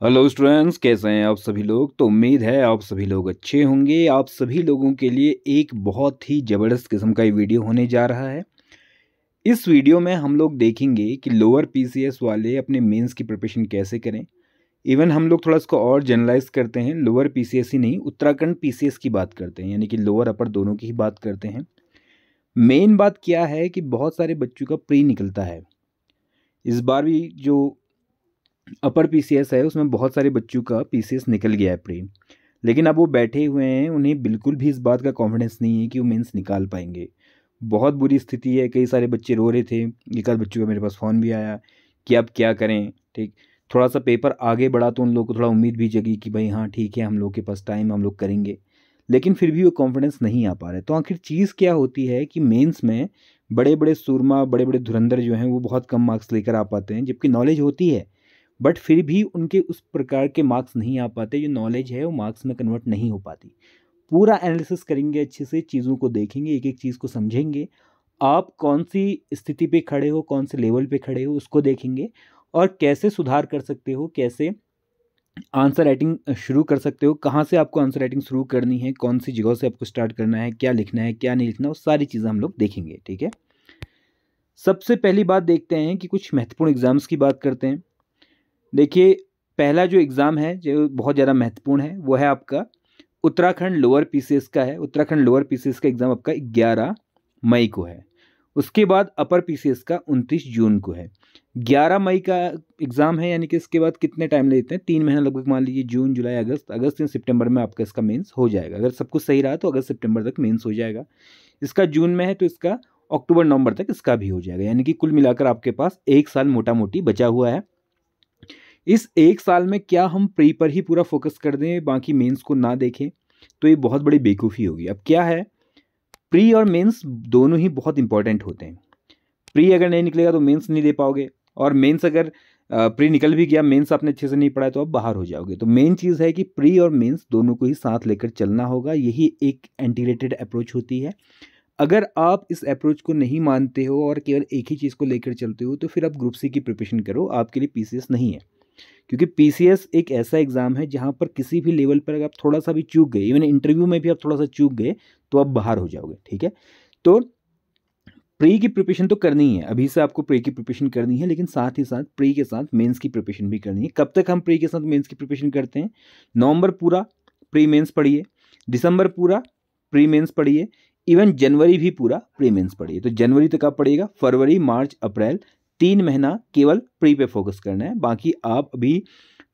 Hello students, कैसे हैं आप सभी लोग। तो उम्मीद है आप सभी लोग अच्छे होंगे। आप सभी लोगों के लिए एक बहुत ही ज़बरदस्त किस्म का ये वीडियो होने जा रहा है। इस वीडियो में हम लोग देखेंगे कि लोअर पीसीएस वाले अपने मेंस की प्रिपरेशन कैसे करें। इवन हम लोग थोड़ा इसको और जनरलाइज करते हैं, लोअर पीसीएस ही नहीं, उत्तराखंड पीसीएस की बात करते हैं, यानी कि लोअर अपर दोनों की ही बात करते हैं। मेन बात क्या है कि बहुत सारे बच्चों का प्री निकलता है। इस बार भी जो अपर पीसीएस है उसमें बहुत सारे बच्चों का पीसीएस निकल गया है प्री, लेकिन अब वो बैठे हुए हैं, उन्हें बिल्कुल भी इस बात का कॉन्फिडेंस नहीं है कि वो मेंस निकाल पाएंगे। बहुत बुरी स्थिति है, कई सारे बच्चे रो रहे थे। एक आध बच्चों का मेरे पास फ़ोन भी आया कि अब क्या करें। ठीक, थोड़ा सा पेपर आगे बढ़ा तो उन लोगों को थोड़ा उम्मीद भी जगी कि भाई हाँ ठीक है, हम लोग के पास टाइम, हम लोग करेंगे। लेकिन फिर भी वो कॉन्फिडेंस नहीं आ पा रहा है। तो आखिर चीज़ क्या होती है कि मेंस में बड़े बड़े सूरमा, बड़े बड़े धुरंधर जो हैं वो बहुत कम मार्क्स लेकर आ पाते हैं, जबकि नॉलेज होती है, बट फिर भी उनके उस प्रकार के मार्क्स नहीं आ पाते। जो नॉलेज है वो मार्क्स में कन्वर्ट नहीं हो पाती। पूरा एनालिसिस करेंगे, अच्छे से चीज़ों को देखेंगे, एक एक चीज़ को समझेंगे। आप कौन सी स्थिति पे खड़े हो, कौन से लेवल पे खड़े हो, उसको देखेंगे और कैसे सुधार कर सकते हो, कैसे आंसर राइटिंग शुरू कर सकते हो, कहाँ से आपको आंसर राइटिंग शुरू करनी है, कौन सी जगह से आपको स्टार्ट करना है, क्या लिखना है, क्या नहीं लिखना, वो सारी चीज़ें हम लोग देखेंगे। ठीक है, सबसे पहली बात देखते हैं कि कुछ महत्वपूर्ण एग्जाम्स की बात करते हैं। देखिए, पहला जो एग्ज़ाम है जो बहुत ज़्यादा महत्वपूर्ण है वो है आपका उत्तराखंड लोअर पीसीएस का है। उत्तराखंड लोअर पीसीएस का एग्ज़ाम आपका 11 मई को है। उसके बाद अपर पीसीएस का 29 जून को है। 11 मई का एग्ज़ाम है, यानी कि इसके बाद कितने टाइम लेते हैं, 3 महीना लगभग, मान लीजिए जून, जुलाई, अगस्त, अगस्त या सितंबर में आपका इसका मेंस हो जाएगा। अगर सब कुछ सही रहा तो अगस्त सितंबर तक मेंस हो जाएगा। इसका जून में है तो इसका अक्टूबर नवंबर तक इसका भी हो जाएगा, यानी कि कुल मिलाकर आपके पास 1 साल मोटा मोटी बचा हुआ है। इस 1 साल में क्या हम प्री पर ही पूरा फोकस कर दें, बाकी मेंस को ना देखें, तो ये बहुत बड़ी बेवकूफ़ी होगी। अब क्या है, प्री और मेंस दोनों ही बहुत इंपॉर्टेंट होते हैं। प्री अगर नहीं निकलेगा तो मेंस नहीं दे पाओगे, और मेंस अगर प्री निकल भी गया, मेंस आपने अच्छे से नहीं पढ़ा तो आप बाहर हो जाओगे। तो मेन चीज़ है कि प्री और मेंस दोनों को ही साथ लेकर चलना होगा। यही एक इंटीग्रेटेड अप्रोच होती है। अगर आप इस अप्रोच को नहीं मानते हो और केवल एक ही चीज़ को लेकर चलते हो, तो फिर आप ग्रुप सी की प्रिपरेशन करो, आपके लिए पीसीएस नहीं है। क्योंकि पीसीएस एक ऐसा एग्ज़ाम है जहाँ पर किसी भी लेवल पर अगर आप थोड़ा सा भी चूक गए, इवन इंटरव्यू में भी आप थोड़ा सा चूक गए, तो आप बाहर हो जाओगे। ठीक है, तो प्री की प्रिपरेशन तो करनी ही है, अभी से आपको प्री की प्रिपरेशन करनी है, लेकिन साथ ही साथ प्री के साथ मेंस की प्रिपरेशन भी करनी है। कब तक हम प्री के साथ मेंस की प्रिपरेशन करते हैं? नवंबर पूरा प्री मेंस पढ़िए, दिसंबर पूरा प्री मेंस पढ़िए, इवन जनवरी भी पूरा प्री मेंस पढ़िए। तो जनवरी तक आप पढ़िएगा, फरवरी, मार्च, अप्रैल, 3 महीना केवल प्री पे फोकस करना है। बाकी आप अभी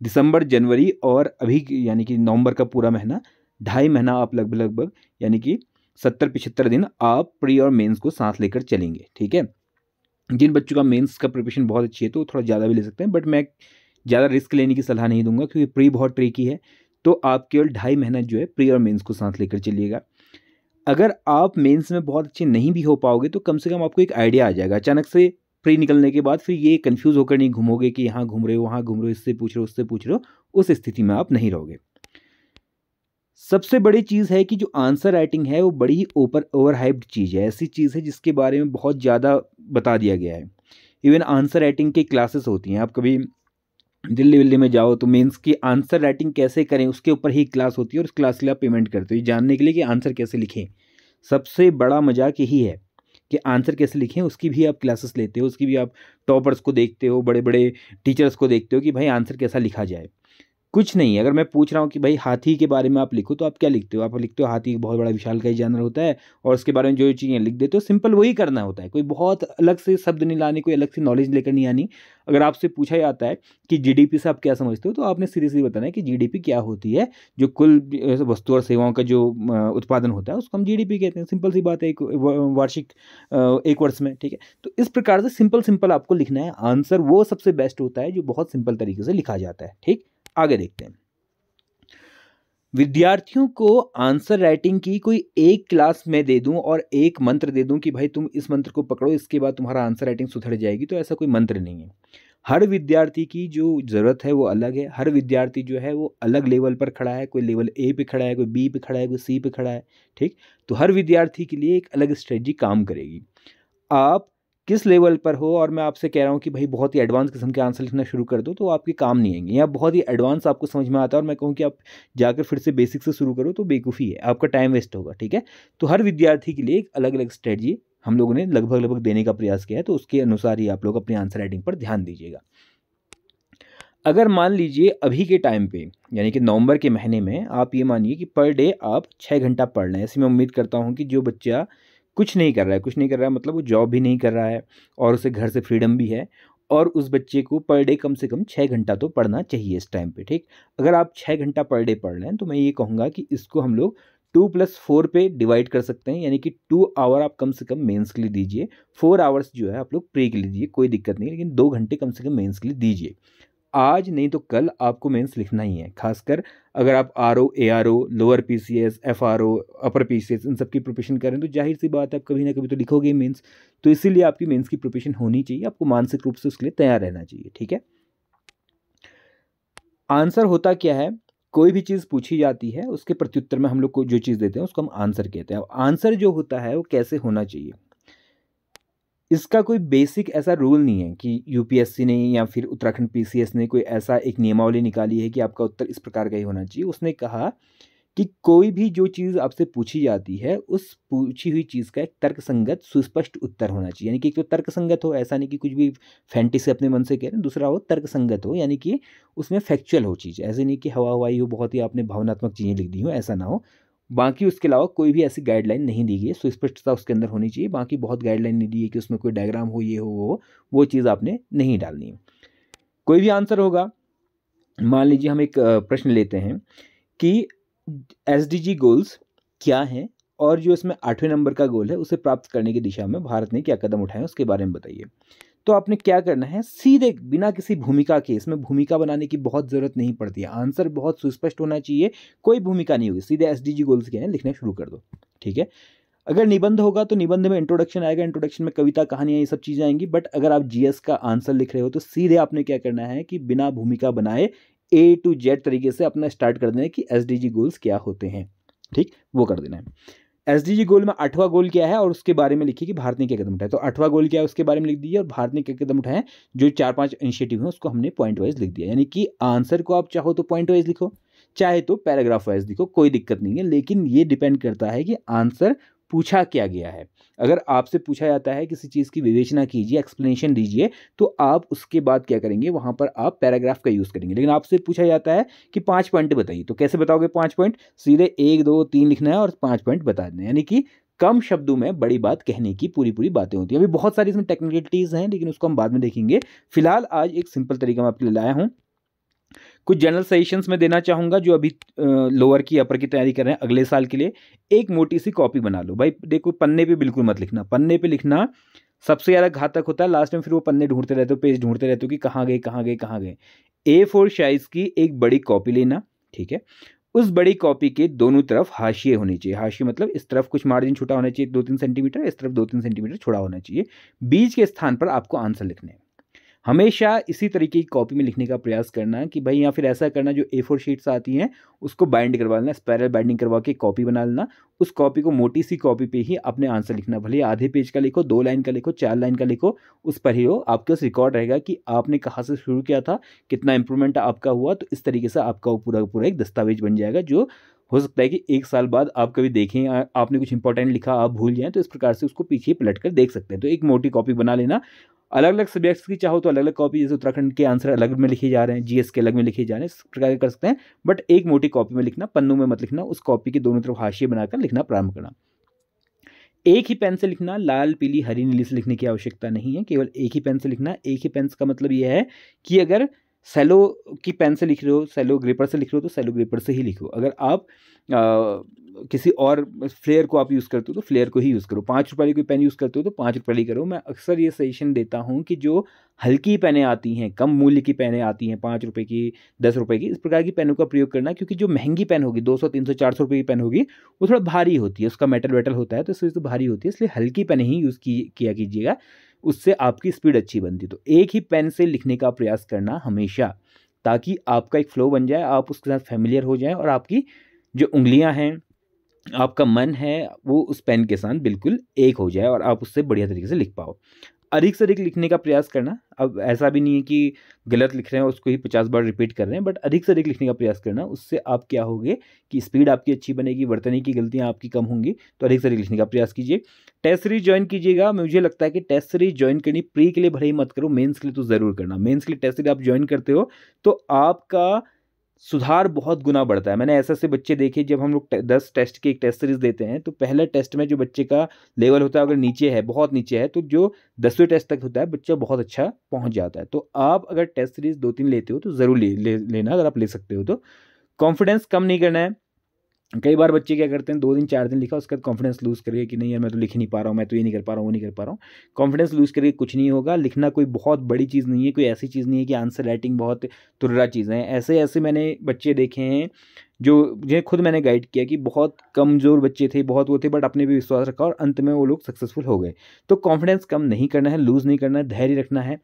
दिसंबर, जनवरी और अभी यानी कि नवंबर का पूरा महीना, 2.5 महीना आप लगभग लगभग यानी कि 70-75 दिन आप प्री और मेंस को साथ लेकर चलेंगे। ठीक है, जिन बच्चों का मेंस का प्रिपरेशन बहुत अच्छी है तो थोड़ा ज़्यादा भी ले सकते हैं, बट मैं ज़्यादा रिस्क लेने की सलाह नहीं दूंगा, क्योंकि प्री बहुत ट्रिकी है। तो आप केवल 2.5 महीना जो है प्री और मेंस को साथ लेकर चलिएगा। अगर आप मेंस में बहुत अच्छे नहीं भी हो पाओगे तो कम से कम आपको एक आइडिया आ जाएगा। अचानक से प्री निकलने के बाद फिर ये कंफ्यूज होकर नहीं घूमोगे कि यहाँ घूम रहे हो, वहाँ घूम रहे हो, इससे पूछ रहे हो, उससे पूछ रहे हो। उस स्थिति में आप नहीं रहोगे। सबसे बड़ी चीज़ है कि जो आंसर राइटिंग है वो बड़ी ही ओवर हाइप्ड चीज़ है। ऐसी चीज़ है जिसके बारे में बहुत ज़्यादा बता दिया गया है। इवन आंसर राइटिंग की क्लासेस होती हैं, आप कभी दिल्ली विल्ली में जाओ तो मेंस की आंसर राइटिंग कैसे करें उसके ऊपर ही क्लास होती है, और उस क्लास के लिए आप पेमेंट करते हो ये जानने के लिए कि आंसर कैसे लिखें। सबसे बड़ा मजाक यही है कि आंसर कैसे लिखें, उसकी भी आप क्लासेस लेते हो, उसकी भी आप टॉपर्स को देखते हो, बड़े बड़े टीचर्स को देखते हो कि भाई आंसर कैसा लिखा जाए। कुछ नहीं। अगर मैं पूछ रहा हूँ कि भाई हाथी के बारे में आप लिखो, तो आप क्या लिखते हो? आप लिखते हो हाथी बहुत बड़ा विशालकाय जानवर होता है, और उसके बारे में जो चीज़ें लिख देते हो, सिंपल वही करना होता है। कोई बहुत अलग से शब्द नहीं लाने, कोई अलग से नॉलेज लेकर नहीं आनी। अगर आपसे पूछा जाता है कि जीडीपी से आप क्या समझते हो, तो आपने सीरियसली बताना है कि जीडीपी क्या होती है, जो कुल वस्तु और सेवाओं का जो उत्पादन होता है उसको हम जीडीपी कहते हैं। सिंपल सी बात है, एक वार्षिक एक वर्ष में। ठीक है, तो इस प्रकार से सिंपल सिंपल आपको लिखना है। आंसर वो सबसे बेस्ट होता है जो बहुत सिंपल तरीके से लिखा जाता है। ठीक, आगे देखते हैं। विद्यार्थियों को आंसर राइटिंग की कोई एक क्लास में दे दूं और एक मंत्र दे दूं कि भाई तुम इस मंत्र को पकड़ो, इसके बाद तुम्हारा आंसर राइटिंग सुधर जाएगी, तो ऐसा कोई मंत्र नहीं है। हर विद्यार्थी की जो ज़रूरत है वो अलग है। हर विद्यार्थी जो है वो अलग लेवल पर खड़ा है। कोई लेवल ए पे खड़ा है, कोई बी पे खड़ा है, कोई सी पे खड़ा है। ठीक, तो हर विद्यार्थी के लिए एक अलग स्ट्रेटजी काम करेगी। आप किस लेवल पर हो और मैं आपसे कह रहा हूँ कि भाई बहुत ही एडवांस किस्म के आंसर लिखना शुरू कर दो तो आपके काम नहीं आएंगे, या बहुत ही एडवांस आपको समझ में आता है और मैं कहूँ कि आप जाकर फिर से बेसिक से शुरू करो तो बेवकूफ़ी है, आपका टाइम वेस्ट होगा। ठीक है, तो हर विद्यार्थी के लिए एक अलग अलग स्ट्रेटजी हम लोगों ने लगभग देने का प्रयास किया है, तो उसके अनुसार ही आप लोग अपनी आंसर राइटिंग पर ध्यान दीजिएगा। अगर मान लीजिए अभी के टाइम पे यानी कि नवंबर के महीने में आप ये मानिए कि पर डे आप 6 घंटा पढ़ रहे हैं, ऐसे मैं उम्मीद करता हूँ कि जो बच्चा कुछ नहीं कर रहा है मतलब वो जॉब भी नहीं कर रहा है और उसे घर से फ्रीडम भी है, और उस बच्चे को पर डे कम से कम 6 घंटा तो पढ़ना चाहिए इस टाइम पे। ठीक, अगर आप 6 घंटा पर डे पढ़ रहे हैं तो मैं ये कहूँगा कि इसको हम लोग 2+4 पे डिवाइड कर सकते हैं, यानी कि 2 आवर आप कम से कम मेंस के लिए दीजिए, 4 आवर्स जो है आप लोग प्रे के लिए दीजिए, कोई दिक्कत नहीं, लेकिन 2 घंटे कम से कम मेंस के लिए दीजिए। आज नहीं तो कल आपको मेंस लिखना ही है, खासकर अगर आप R O, A R O, lower PCS, F R O, upper PCS इन सब की प्रिपरेशन करें तो जाहिर सी बात है आप कभी ना कभी तो लिखोगे मेंस, तो इसीलिए आपकी मेंस की प्रिपरेशन होनी चाहिए, आपको मानसिक रूप से उसके लिए तैयार रहना चाहिए। ठीक है, आंसर होता क्या है, कोई भी चीज़ पूछी जाती है उसके प्रत्युत्तर में हम लोग को जो चीज़ देते हैं उसको हम आंसर कहते हैं। आंसर जो होता है वो कैसे होना चाहिए, इसका कोई बेसिक ऐसा रूल नहीं है कि यूपीएससी ने या फिर उत्तराखंड पीसीएस ने कोई ऐसा एक नियमावली निकाली है कि आपका उत्तर इस प्रकार का ही होना चाहिए। उसने कहा कि कोई भी जो चीज़ आपसे पूछी जाती है उस पूछी हुई चीज़ का एक तर्कसंगत सुस्पष्ट उत्तर होना चाहिए, यानी कि एक तो तर्कसंगत हो, ऐसा नहीं कि कुछ भी फैंटेसी अपने मन से कह रहे हैं, दूसरा हो तर्कसंगत हो, यानी कि उसमें फैक्चुअल हो चीज़, ऐसे नहीं कि हवा हवाई हो, बहुत ही आपने भावनात्मक चीज़ें लिख दी हो, ऐसा ना हो। बाकी उसके अलावा कोई भी ऐसी गाइडलाइन नहीं दी गई है, सुस्पष्टता उसके अंदर होनी चाहिए। बाकी बहुत गाइडलाइन नहीं दी है कि उसमें कोई डायग्राम हो, ये हो वो चीज़ आपने नहीं डालनी है। कोई भी आंसर होगा, मान लीजिए हम एक प्रश्न लेते हैं कि एसडीजी गोल्स क्या हैं और जो इसमें 8वें नंबर का गोल है उसे प्राप्त करने की दिशा में भारत ने क्या कदम उठाए उसके बारे में बताइए। तो आपने क्या करना है, सीधे बिना किसी भूमिका के, इसमें भूमिका बनाने की बहुत ज़रूरत नहीं पड़ती है, आंसर बहुत सुस्पष्ट होना चाहिए, कोई भूमिका नहीं होगी, सीधे एसडीजी गोल्स क्या है लिखना शुरू कर दो। ठीक है, अगर निबंध होगा तो निबंध में इंट्रोडक्शन आएगा, इंट्रोडक्शन में कविता कहानियाँ ये सब चीज़ें आएंगी, बट अगर आप जीएस का आंसर लिख रहे हो तो सीधे आपने क्या करना है कि बिना भूमिका बनाए ए टू जेड तरीके से अपना स्टार्ट कर देना है कि एसडीजी गोल्स क्या होते हैं। ठीक, वो कर देना है। एसडीजी गोल में 8वां गोल क्या है और उसके बारे में लिखिए कि भारत ने क्या कदम उठाए, तो 8वां गोल क्या है उसके बारे में लिख दीजिए और भारत ने क्या कदम उठाए, जो 4-5 इनिशिएटिव हैं उसको हमने पॉइंट वाइज लिख दिया, यानी कि आंसर को आप चाहो तो पॉइंट वाइज लिखो, चाहे तो पैराग्राफ वाइज लिखो, कोई दिक्कत नहीं है, लेकिन ये डिपेंड करता है कि आंसर पूछा क्या गया है। अगर आपसे पूछा जाता है किसी चीज़ की विवेचना कीजिए, एक्सप्लेनेशन दीजिए, तो आप उसके बाद क्या करेंगे, वहाँ पर आप पैराग्राफ का यूज़ करेंगे। लेकिन आपसे पूछा जाता है कि 5 पॉइंट बताइए, तो कैसे बताओगे 5 पॉइंट, सीधे 1 2 3 लिखना है और 5 पॉइंट बता देना है, यानी कि कम शब्दों में बड़ी बात कहने की पूरी बातें होती हैं। अभी बहुत सारी इसमें टेक्निकलिटीज़ हैं लेकिन उसको हम बाद में देखेंगे। फिलहाल आज एक सिंपल तरीका मैं आपके लिए लाया हूँ। कुछ जनरल सजेशंस मैं देना चाहूँगा जो अभी लोअर की अपर की तैयारी कर रहे हैं अगले साल के लिए। एक मोटी सी कॉपी बना लो भाई, देखो पन्ने पे बिल्कुल मत लिखना, पन्ने पे लिखना सबसे ज़्यादा घातक होता है, लास्ट में फिर वो पन्ने ढूंढते रहते हो, पेज ढूंढते रहते हो कि कहाँ गए। A4 साइज़ की एक बड़ी कॉपी लेना, ठीक है, उस बड़ी कॉपी के दोनों तरफ हाशिए होनी चाहिए, हाशिए मतलब इस तरफ कुछ मार्जिन छोटा होना चाहिए 2-3 सेंटीमीटर, इस तरफ 2-3 सेंटीमीटर छोटा होना चाहिए, बीच के स्थान पर आपको आंसर लिखने हैं। हमेशा इसी तरीके की कॉपी में लिखने का प्रयास करना कि भाई, या फिर ऐसा करना जो A4 शीट्स आती हैं उसको बाइंड करवा लेना, स्पायरल बाइंडिंग करवा के कॉपी बना लेना, उस कॉपी को मोटी सी कॉपी पे ही अपने आंसर लिखना, भले आधे पेज का लिखो, 2 लाइन का लिखो, 4 लाइन का लिखो, उस पर ही हो, आपके पास रिकॉर्ड रहेगा कि आपने कहाँ से शुरू किया था, कितना इंप्रूवमेंट आपका हुआ, तो इस तरीके से आपका वो पूरा एक दस्तावेज बन जाएगा, जो हो सकता है कि 1 साल बाद आप कभी देखें आपने कुछ इंपॉर्टेंट लिखा आप भूल जाएं, तो इस प्रकार से उसको पीछे पलट कर देख सकते हैं। तो एक मोटी कॉपी बना लेना, अलग अलग सब्जेक्ट्स की चाहो तो अलग अलग कॉपी, जैसे उत्तराखंड के आंसर अलग में लिखे जा रहे हैं, जीएस के अलग में लिखे जा रहे हैं, इस प्रकार कर सकते हैं, बट एक मोटी कॉपी में लिखना, पन्नों में मत लिखना, उस कॉपी के दोनों तरफ हाशिए बनाकर लिखना प्रारंभ करना। एक ही पेन से लिखना, लाल पीली हरी नीली से लिखने की आवश्यकता नहीं है, केवल एक ही पेन से लिखना। एक ही पेन का मतलब यह है कि अगर सेलो की पेन से लिख रहे हो, सेलो ग्रेपर से लिख रहे हो तो सेलो ग्रेपर से ही लिखो, अगर आप किसी और फ्लेयर को आप यूज़ करते हो तो फ्लेयर को ही यूज़ करो, 5 रुपये की कोई पेन यूज़ करते हो तो 5 रुपये की करो। मैं अक्सर ये सजेशन देता हूँ कि जो हल्की पेनें आती हैं, कम मूल्य की पेनें आती हैं, 5 रुपये की, 10 रुपये की, इस प्रकार की पेनों का प्रयोग करना, क्योंकि जो महंगी पेन होगी 200 300 400 रुपये की पेन होगी वो थोड़ा भारी होती है, उसका मेटल वेटल होता है तो इसलिए तो भारी होती है, इसलिए हल्की पेन ही यूज़ किया कीजिएगा, उससे आपकी स्पीड अच्छी बनती है। तो एक ही पेन से लिखने का प्रयास करना हमेशा, ताकि आपका एक फ्लो बन जाए, आप उसके साथ फैमिलियर हो जाएं और आपकी जो उंगलियां हैं, आपका मन है, वो उस पेन के साथ बिल्कुल एक हो जाए और आप उससे बढ़िया तरीके से लिख पाओ। अधिक से अधिक लिखने का प्रयास करना। अब ऐसा भी नहीं है कि गलत लिख रहे हैं उसको ही 50 बार रिपीट कर रहे हैं, बट अधिक से अधिक लिखने का प्रयास करना। उससे आप क्या होगे कि स्पीड आपकी अच्छी बनेगी, वर्तनी की गलतियां आपकी कम होंगी। तो अधिक से अधिक लिखने का प्रयास कीजिए। टेस्ट सीरीज ज्वाइन कीजिएगा। मुझे लगता है कि टेस्ट सीरीज ज्वाइन करनी प्री के लिए भले ही मत करो, मेंस के लिए तो ज़रूर करना। मेंस के लिए टेस्ट सीरीज आप ज्वाइन करते हो तो आपका सुधार बहुत गुना बढ़ता है। मैंने ऐसे ऐसे बच्चे देखे, जब हम लोग 10 टेस्ट की एक टेस्ट सीरीज देते हैं तो पहले टेस्ट में जो बच्चे का लेवल होता है अगर नीचे है, बहुत नीचे है, तो जो 10वें टेस्ट तक होता है बच्चा बहुत अच्छा पहुंच जाता है। तो आप अगर टेस्ट सीरीज 2-3 लेते हो तो ज़रूर लेना, अगर आप ले सकते हो तो। कॉन्फिडेंस कम नहीं करना है। कई बार बच्चे क्या करते हैं, 2 दिन 4 दिन लिखा, उसके बाद कॉन्फिडेंस लूज़ करिए कि नहीं यार मैं तो लिख ही नहीं पा रहा हूँ, मैं तो ये नहीं कर पा रहा हूँ, वो नहीं कर पा रहा हूँ। कॉन्फिडेंस लूज़ करके कुछ नहीं होगा। लिखना कोई बहुत बड़ी चीज़ नहीं है, कोई ऐसी चीज़ नहीं है कि आंसर राइटिंग बहुत तुर्रा चीज़ है। ऐसे ऐसे मैंने बच्चे देखे हैं जो जिन्हें खुद मैंने गाइड किया कि बहुत कमज़ोर बच्चे थे, बहुत वो थे, बट अपने भी विश्वास रखा और अंत में वो लोग सक्सेसफुल हो गए। तो कॉन्फिडेंस कम नहीं करना है, लूज़ नहीं करना है, धैर्य रखना है,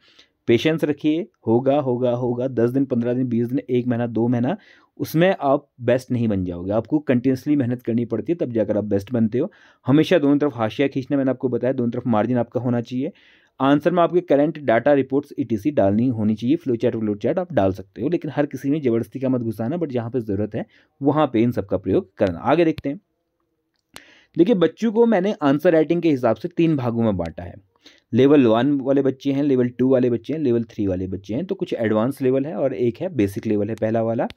पेशेंस रखिए। होगा होगा होगा, 10 दिन, 15 दिन, 20 दिन, 1 महीना, 2 महीना, उसमें आप बेस्ट नहीं बन जाओगे। आपको कंटिन्यूसली मेहनत करनी पड़ती है, तब जाकर आप बेस्ट बनते हो। हमेशा दोनों तरफ हाशिया खींचना, मैंने आपको बताया, दोनों तरफ मार्जिन आपका होना चाहिए। आंसर में आपके करंट डाटा रिपोर्ट्स ईटीसी डालनी होनी चाहिए। फ्लो चार्ट आप डाल सकते हो, लेकिन हर किसी में ज़बरदस्ती का मत घुसाना, बट जहाँ पे ज़रूरत है वहाँ पे इन सब का प्रयोग करना। आगे देखते हैं। देखिए, बच्चों को मैंने आंसर राइटिंग के हिसाब से 3 भागों में बांटा है। लेवल 1 वाले बच्चे हैं, लेवल 2 वाले बच्चे हैं, लेवल 3 वाले बच्चे हैं। तो कुछ एडवांस लेवल है और एक है बेसिक लेवल है, पहला वाला।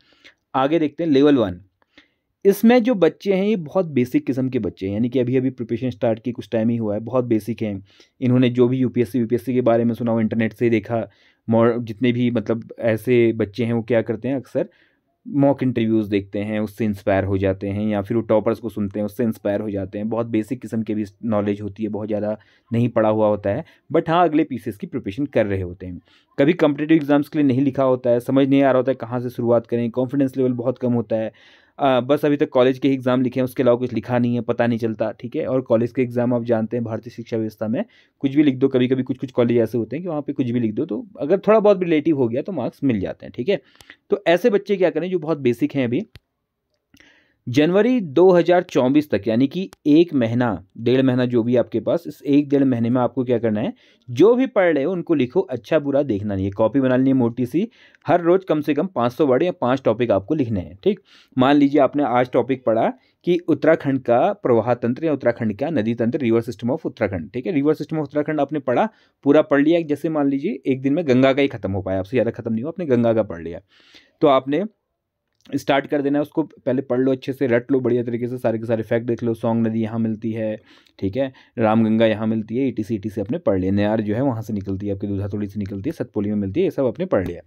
आगे देखते हैं लेवल 1। इसमें जो बच्चे हैं ये बहुत बेसिक किस्म के बच्चे हैं, यानी कि अभी अभी प्रिपरेशन स्टार्ट की कुछ टाइम ही हुआ है, बहुत बेसिक हैं। इन्होंने जो भी यूपीएससी के बारे में सुना हो, इंटरनेट से देखा, जितने भी मतलब ऐसे बच्चे हैं वो क्या करते हैं, अक्सर मॉक इंटरव्यूज़ देखते हैं, उससे इंस्पायर हो जाते हैं, या फिर वो टॉपर्स को सुनते हैं, उससे इंस्पायर हो जाते हैं। बहुत बेसिक किस्म की भी नॉलेज होती है, बहुत ज़्यादा नहीं पढ़ा हुआ होता है, बट हाँ अगले पीसीएस की प्रिपरेशन कर रहे होते हैं। कभी कॉम्पिटिटिव एग्जाम्स के लिए नहीं लिखा होता है, समझ नहीं आ रहा होता है कहाँ से शुरुआत करें, कॉन्फिडेंस लेवल बहुत कम होता है। बस अभी तक कॉलेज के एग्ज़ाम लिखे हैं, उसके अलावा कुछ लिखा नहीं है, पता नहीं चलता, ठीक है। और कॉलेज के एग्ज़ाम आप जानते हैं भारतीय शिक्षा व्यवस्था में कुछ भी लिख दो, कभी कभी कुछ कुछ कॉलेज ऐसे होते हैं कि वहाँ पे कुछ भी लिख दो, तो अगर थोड़ा बहुत रिलेटिव हो गया तो मार्क्स मिल जाते हैं, ठीक है। तो ऐसे बच्चे क्या करें जो बहुत बेसिक हैं, अभी जनवरी 2024 तक, यानी कि 1 महीना, 1.5 महीना जो भी आपके पास, इस 1-1.5 महीने में आपको क्या करना है, जो भी पढ़ रहे हो उनको लिखो, अच्छा बुरा देखना नहीं है। कॉपी बना लेनी है मोटी सी, हर रोज़ कम से कम 500 वर्ड या 5 टॉपिक आपको लिखने हैं, ठीक। मान लीजिए आपने आज टॉपिक पढ़ा कि उत्तराखंड का प्रवाह तंत्र या उत्तराखंड का नदी तंत्र, रिवर सिस्टम ऑफ उत्तराखंड, ठीक है। रिवर सिस्टम ऑफ उत्तराखंड आपने पढ़ा, पूरा पढ़ लिया। जैसे मान लीजिए एक दिन में गंगा का ही खत्म हो पाया, आपसे ज़्यादा खत्म नहीं हुआ, आपने गंगा का पढ़ लिया, तो आपने स्टार्ट कर देना है उसको। पहले पढ़ लो, अच्छे से रट लो, बढ़िया तरीके से सारे के सारे फैक्ट देख लो। सोंग नदी यहाँ मिलती है, ठीक है, रामगंगा यहाँ मिलती है, ईटीसी अपने पढ़ लिया। नयार जो है वहाँ से निकलती है, आपकी दूधातोड़ी से निकलती है, सतपुली में मिलती है, ये सब आपने पढ़ लिया।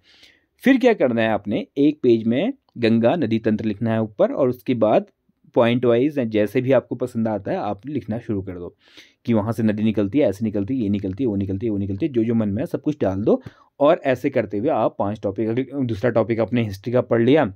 फिर क्या करना है, आपने एक पेज में गंगा नदी तंत्र लिखना है ऊपर, और उसके बाद पॉइंट वाइज जैसे भी आपको पसंद आता है आप लिखना शुरू कर दो कि वहाँ से नदी निकलती है, ऐसे निकलती है, ये निकलती है, वो निकलती है, वो निकलती है, जो जो मन में है सब कुछ डाल दो। और ऐसे करते हुए आप 5 टॉपिक, दूसरा टॉपिक आपने हिस्ट्री का पढ़ लिया,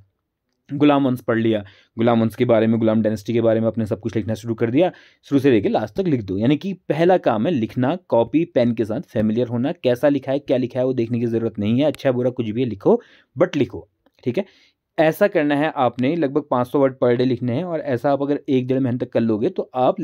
गुलाम वंश पढ़ लिया, गुलाम वंश के बारे में, गुलाम डायनेस्टी के बारे में अपने सब कुछ लिखना शुरू कर दिया, शुरू से लेकर लास्ट तक लिख दो। यानी कि पहला काम है लिखना, कॉपी पेन के साथ फैमिलियर होना। कैसा लिखा है, क्या लिखा है वो देखने की ज़रूरत नहीं है, अच्छा बुरा कुछ भी लिखो, बट लिखो, ठीक है। ऐसा करना है आपने, लगभग 500 वर्ड पर डे लिखने हैं, और ऐसा आप अगर 1-1.5 महीने तक कर लोगे तो आप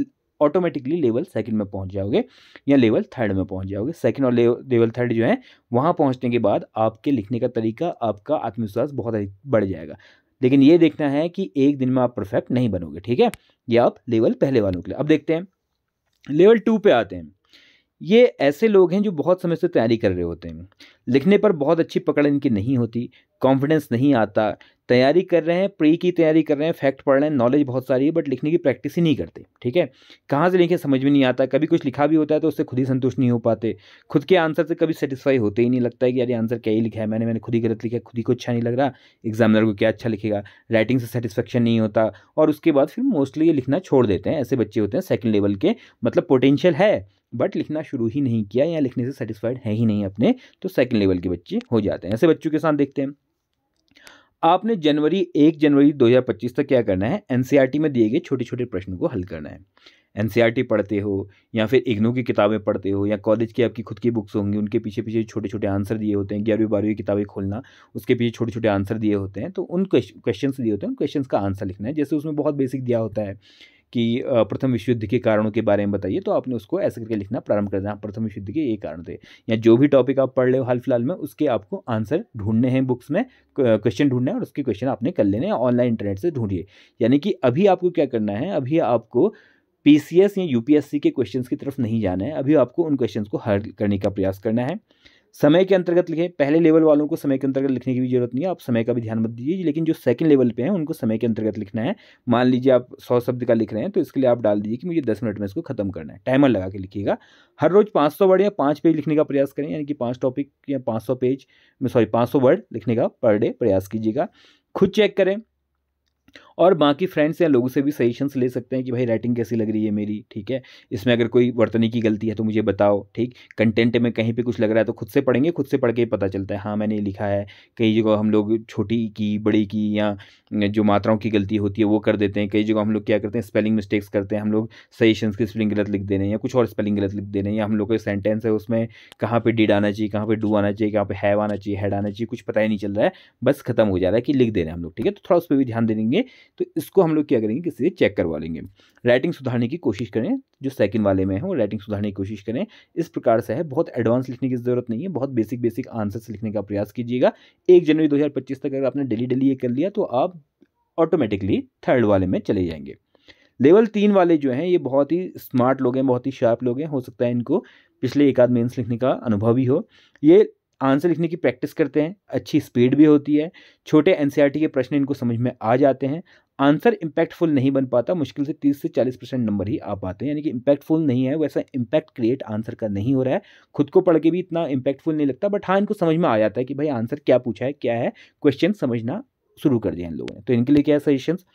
ऑटोमेटिकली लेवल 2 में पहुंच जाओगे या लेवल 3 में पहुंच जाओगे। 2 और लेवल 3 जो है, वहाँ पहुंचने के बाद आपके लिखने का तरीका, आपका आत्मविश्वास बहुत अधिक बढ़ जाएगा। लेकिन ये देखना है कि एक दिन में आप परफेक्ट नहीं बनोगे, ठीक है। ये आप लेवल पहले वालों के लिए। अब देखते हैं लेवल 2 पे आते हैं। ये ऐसे लोग हैं जो बहुत समय से तैयारी कर रहे होते हैं, लिखने पर बहुत अच्छी पकड़ इनकी नहीं होती, कॉन्फिडेंस नहीं आता, तैयारी कर रहे हैं, प्री की तैयारी कर रहे हैं, फैक्ट पढ़ रहे हैं, नॉलेज बहुत सारी है, बट लिखने की प्रैक्टिस ही नहीं करते, ठीक है। कहाँ से लिखे समझ में नहीं आता, कभी कुछ लिखा भी होता है तो उससे खुद ही संतुष्ट नहीं हो पाते, खुद के आंसर से कभी सेटिस्फाई होते ही नहीं, लगता है कि यार ये आंसर क्या ही लिखा है, मैंने खुद ही गलत लिखा है, खुद ही को अच्छा नहीं लग रहा, एग्जामिनर को क्या अच्छा लिखेगा, राइटिंग से सेटिस्फेक्शन नहीं होता, और उसके बाद फिर मोस्टली ये लिखना छोड़ देते हैं। ऐसे बच्चे होते हैं 2nd लेवल के, मतलब पोटेंशियल है बट लिखना शुरू ही नहीं किया या लिखने से सेटिस्फाइड है ही नहीं अपने, तो 2nd लेवल के बच्चे हो जाते हैं। ऐसे बच्चों के साथ देखते हैं। आपने 1 जनवरी 2025 तक क्या करना है, एनसीईआरटी में दिए गए छोटे छोटे प्रश्नों को हल करना है। एनसीईआरटी पढ़ते हो या फिर इग्नू की किताबें पढ़ते हो या कॉलेज की आपकी खुद की बुक्स होंगी, उनके पीछे पीछे छोटे छोटे आंसर दिए होते हैं। 11वीं 12वीं किताबें खोलना, उसके पीछे छोटे छोटे आंसर दिए होते हैं, तो उन क्वेश्चन दिए होते हैं, उन क्वेश्चन का आंसर लिखना है। जैसे उसमें बहुत बेसिक दिया होता है कि प्रथम विश्व युद्ध के कारणों के बारे में बताइए, तो आपने उसको ऐसे करके लिखना प्रारंभ कर देना, प्रथम विश्व युद्ध के ये कारण थे, या जो भी टॉपिक आप पढ़ रहे हो हाल फिलहाल में उसके आपको आंसर ढूंढने हैं बुक्स में, क्वेश्चन ढूंढना है और उसके क्वेश्चन आपने कर लेने हैं, ऑनलाइन इंटरनेट से ढूंढिए। यानी कि अभी आपको क्या करना है, अभी आपको पीसीएस या यूपीएससी के क्वेश्चंस की तरफ नहीं जाना है, अभी आपको उन क्वेश्चंस को हल करने का प्रयास करना है। समय के अंतर्गत लिखें। पहले लेवल वालों को समय के अंतर्गत लिखने की भी जरूरत नहीं है, आप समय का भी ध्यान मत दीजिए, लेकिन जो सेकंड लेवल पे हैं उनको समय के अंतर्गत लिखना है। मान लीजिए आप 100 शब्द का लिख रहे हैं, तो इसके लिए आप डाल दीजिए कि मुझे 10 मिनट में इसको खत्म करना है, टाइमर लगा के लिखिएगा। हर रोज 500 वर्ड या 5 पेज लिखने का प्रयास करें, यानी कि 5 टॉपिक या 500 वर्ड लिखने का पर डे प्रयास कीजिएगा। खुद चेक करें और बाकी फ्रेंड्स या लोगों से भी सजेशंस ले सकते हैं कि भाई राइटिंग कैसी लग रही है मेरी, ठीक है, इसमें अगर कोई वर्तनी की गलती है तो मुझे बताओ, ठीक, कंटेंट में कहीं पे कुछ लग रहा है तो खुद से पढ़ेंगे, खुद से पढ़ के पता चलता है हाँ मैंने ये लिखा है। कई जगह हम लोग छोटी की बड़ी की या जो मात्राओं की गलती होती है वो कर देते हैं, कई जगह हम लोग क्या करते हैं स्पेलिंग मिस्टेक्स करते हैं, हम लोग सजेशंस की स्पेलिंग गलत लिख दे रहे हैं या कुछ और स्पेलिंग गलत लिख दे रहे हैं, या हम लोग का सेंटेंस है उसमें कहाँ पे डिड आना चाहिए, कहाँ पे डू आना चाहिए, कहाँ पे हैव आना चाहिए, हेड आना चाहिए, कुछ पता ही नहीं चल रहा है, बस खत्म हो जा रहा है कि लिख दे रहे हैं हम लोग, ठीक है, तो थोड़ा उस पर भी ध्यान दे देंगे। तो इसको हम लोग क्या करेंगे, किसी से चेक करवा लेंगे। राइटिंग सुधारने की कोशिश करें, जो सेकंड वाले में है वो राइटिंग सुधारने की कोशिश करें। इस प्रकार से है, बहुत एडवांस लिखने की जरूरत नहीं है, बहुत बेसिक आंसर्स लिखने का प्रयास कीजिएगा। 1 जनवरी 2025 तक अगर आपने डेली ये कर लिया तो आप ऑटोमेटिकली थर्ड वाले में चले जाएंगे। लेवल 3 वाले जो हैं ये बहुत ही स्मार्ट लोग हैं, बहुत ही शार्प लोग हैं, हो सकता है इनको पिछले एक आध मेंस लिखने का अनुभव भी हो। ये आंसर लिखने की प्रैक्टिस करते हैं, अच्छी स्पीड भी होती है, छोटे एनसीईआरटी के प्रश्न इनको समझ में आ जाते हैं। आंसर इम्पैक्टफुल नहीं बन पाता, मुश्किल से 30 से 40% नंबर ही आ पाते हैं, यानी कि इम्पैक्टफुल नहीं है, वैसा इम्पैक्ट क्रिएट आंसर का नहीं हो रहा है, खुद को पढ़ के भी इतना इम्पैक्टफुल नहीं लगता, बट हाँ इनको समझ में आ जाता है कि भाई आंसर क्या पूछा है, क्या है, क्वेश्चन समझना शुरू कर दिया इन लोगों ने। तो इनके लिए क्या है सजेशंस,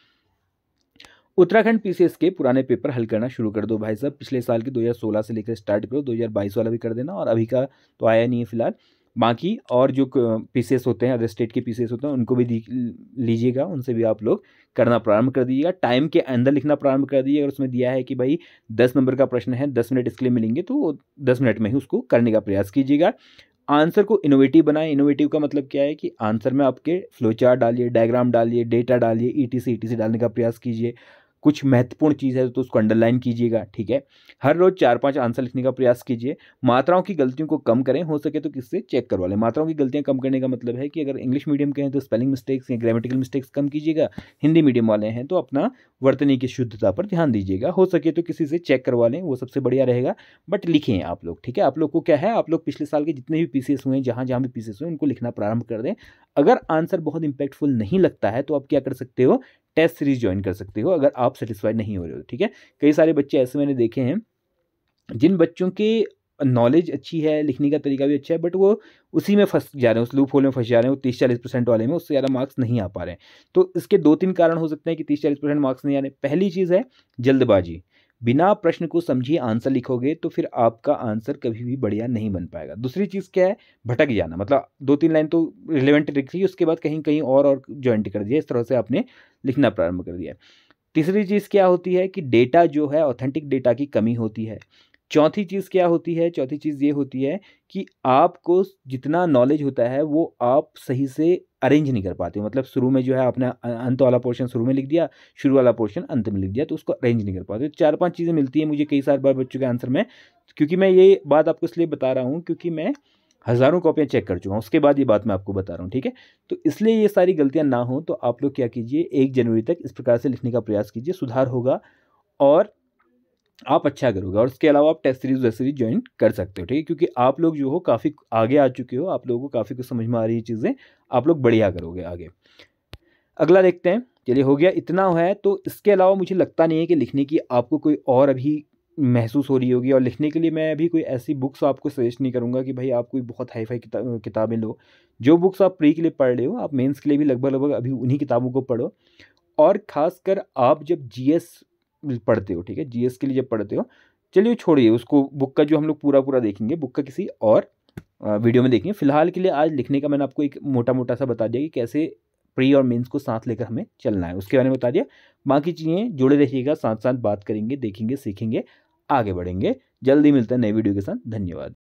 उत्तराखंड पीसीएस के पुराने पेपर हल करना शुरू कर दो भाई साहब, पिछले साल के 2016 से लेकर स्टार्ट करो, 2022 वाला भी कर देना, और अभी का तो आया नहीं है फिलहाल। बाकी और जो पीसीएस होते हैं, अदर स्टेट के पीसीएस होते हैं, उनको भी लीजिएगा, उनसे भी आप लोग करना प्रारंभ कर दीजिएगा। टाइम के अंदर लिखना प्रारंभ कर दीजिए, अगर उसमें दिया है कि भाई 10 नंबर का प्रश्न है, 10 मिनट इसके लिए मिलेंगे, तो वो 10 मिनट में ही उसको करने का प्रयास कीजिएगा। आंसर को इनोवेटिव बनाएं। इनोवेटिव का मतलब क्या है कि आंसर में आपके फ्लो चार्ट डालिए, डायग्राम डालिए, डेटा डालिए, ईटीसी डालने का प्रयास कीजिए। कुछ महत्वपूर्ण चीज़ है तो उसको अंडरलाइन कीजिएगा, ठीक है। हर रोज 4-5 आंसर लिखने का प्रयास कीजिए। मात्राओं की गलतियों को कम करें, हो सके तो किससे चेक करवा लें। मात्राओं की गलतियां कम करने का मतलब है कि अगर इंग्लिश मीडियम के हैं तो स्पेलिंग मिस्टेक्स या ग्रामेटिकल मिस्टेक्स कम कीजिएगा, हिंदी मीडियम वाले हैं तो अपना वर्तनी की शुद्धता पर ध्यान दीजिएगा। हो सके तो किसी से चेक करवा लें, वो सबसे बढ़िया रहेगा, बट लिखें आप लोग, ठीक है। आप लोग को क्या है, आप लोग पिछले साल के जितने भी पीसीएस हुए हैं, जहाँ जहाँ भी पीसीएस हुए उनको लिखना प्रारंभ कर दें। अगर आंसर बहुत इंपैक्टफुल नहीं लगता है तो आप क्या कर सकते हो, टेस्ट सीरीज ज्वाइन कर सकते हो, अगर आप सेटिस्फाइड नहीं हो रहे हो, ठीक है। कई सारे बच्चे ऐसे मैंने देखे हैं जिन बच्चों की नॉलेज अच्छी है, लिखने का तरीका भी अच्छा है, बट वो उसी में फंस जा रहे हैं, उस लूप होल में फंस जा रहे हैं, वो 30-40% वाले में उससे ज़्यादा मार्क्स नहीं आ पा रहे हैं। तो इसके 2-3 कारण हो सकते हैं कि 30-40% मार्क्स नहीं आ रहे। पहली चीज़ है जल्दबाजी। बिना प्रश्न को समझिए आंसर लिखोगे तो फिर आपका आंसर कभी भी बढ़िया नहीं बन पाएगा। दूसरी चीज़ क्या है, भटक जाना, मतलब 2-3 लाइन तो रिलेवेंट लिख ली, उसके बाद कहीं कहीं और ज्वाइंट कर दिया, इस तरह से आपने लिखना प्रारंभ कर दिया। तीसरी चीज़ क्या होती है कि डेटा जो है, ऑथेंटिक डेटा की कमी होती है। चौथी चीज़ क्या होती है, चौथी चीज़ ये होती है कि आपको जितना नॉलेज होता है वो आप सही से अरेंज नहीं कर पाते हो। मतलब शुरू में जो है आपने अंत वाला पोर्शन शुरू में लिख दिया, शुरू वाला पोर्शन अंत में लिख दिया, तो उसको अरेंज नहीं कर पाते। 4-5 चीज़ें मिलती हैं मुझे कई सारे बार बच्चों के आंसर में, क्योंकि मैं ये बात आपको इसलिए बता रहा हूँ क्योंकि मैं हज़ारों कॉपियाँ चेक कर चुका हूँ, उसके बाद ये बात मैं आपको बता रहा हूँ, ठीक है। तो इसलिए ये सारी गलतियाँ ना हो तो आप लोग क्या कीजिए, 1 जनवरी तक इस प्रकार से लिखने का प्रयास कीजिए, सुधार होगा और आप अच्छा करोगे। और उसके अलावा आप टेस्ट सीरीज ज्वाइन कर सकते हो, ठीक है, क्योंकि आप लोग जो हो काफ़ी आगे आ चुके हो, आप लोगों को काफ़ी कुछ समझ में आ रही है चीज़ें, आप लोग बढ़िया करोगे आगे। अगला देखते हैं, चलिए हो गया इतना है। तो इसके अलावा मुझे लगता नहीं है कि लिखने की आपको कोई और अभी महसूस हो रही होगी, और लिखने के लिए मैं अभी कोई ऐसी बुक्स आपको सजेस्ट नहीं करूँगा कि भाई आप कोई बहुत हाई फाई किताबें लो। जो बुक्स आप प्री के लिए पढ़ रहे हो, आप मेंस के लिए भी लगभग अभी उन्हीं किताबों को पढ़ो। और ख़ासकर आप जब जीएस पढ़ते हो, ठीक है, जीएस के लिए जब पढ़ते हो, चलिए छोड़िए उसको, बुक का जो हम लोग पूरा देखेंगे, बुक का किसी और वीडियो में देखेंगे। फिलहाल के लिए आज लिखने का मैंने आपको एक मोटा सा बता दिया कि कैसे प्री और मेंस को साथ लेकर हमें चलना है, उसके बारे में बता दिया। बाकी चीज़ें जुड़े रहिएगा, साथ साथ बात करेंगे, देखेंगे, सीखेंगे, आगे बढ़ेंगे। जल्दी मिलते हैं नए वीडियो के साथ। धन्यवाद।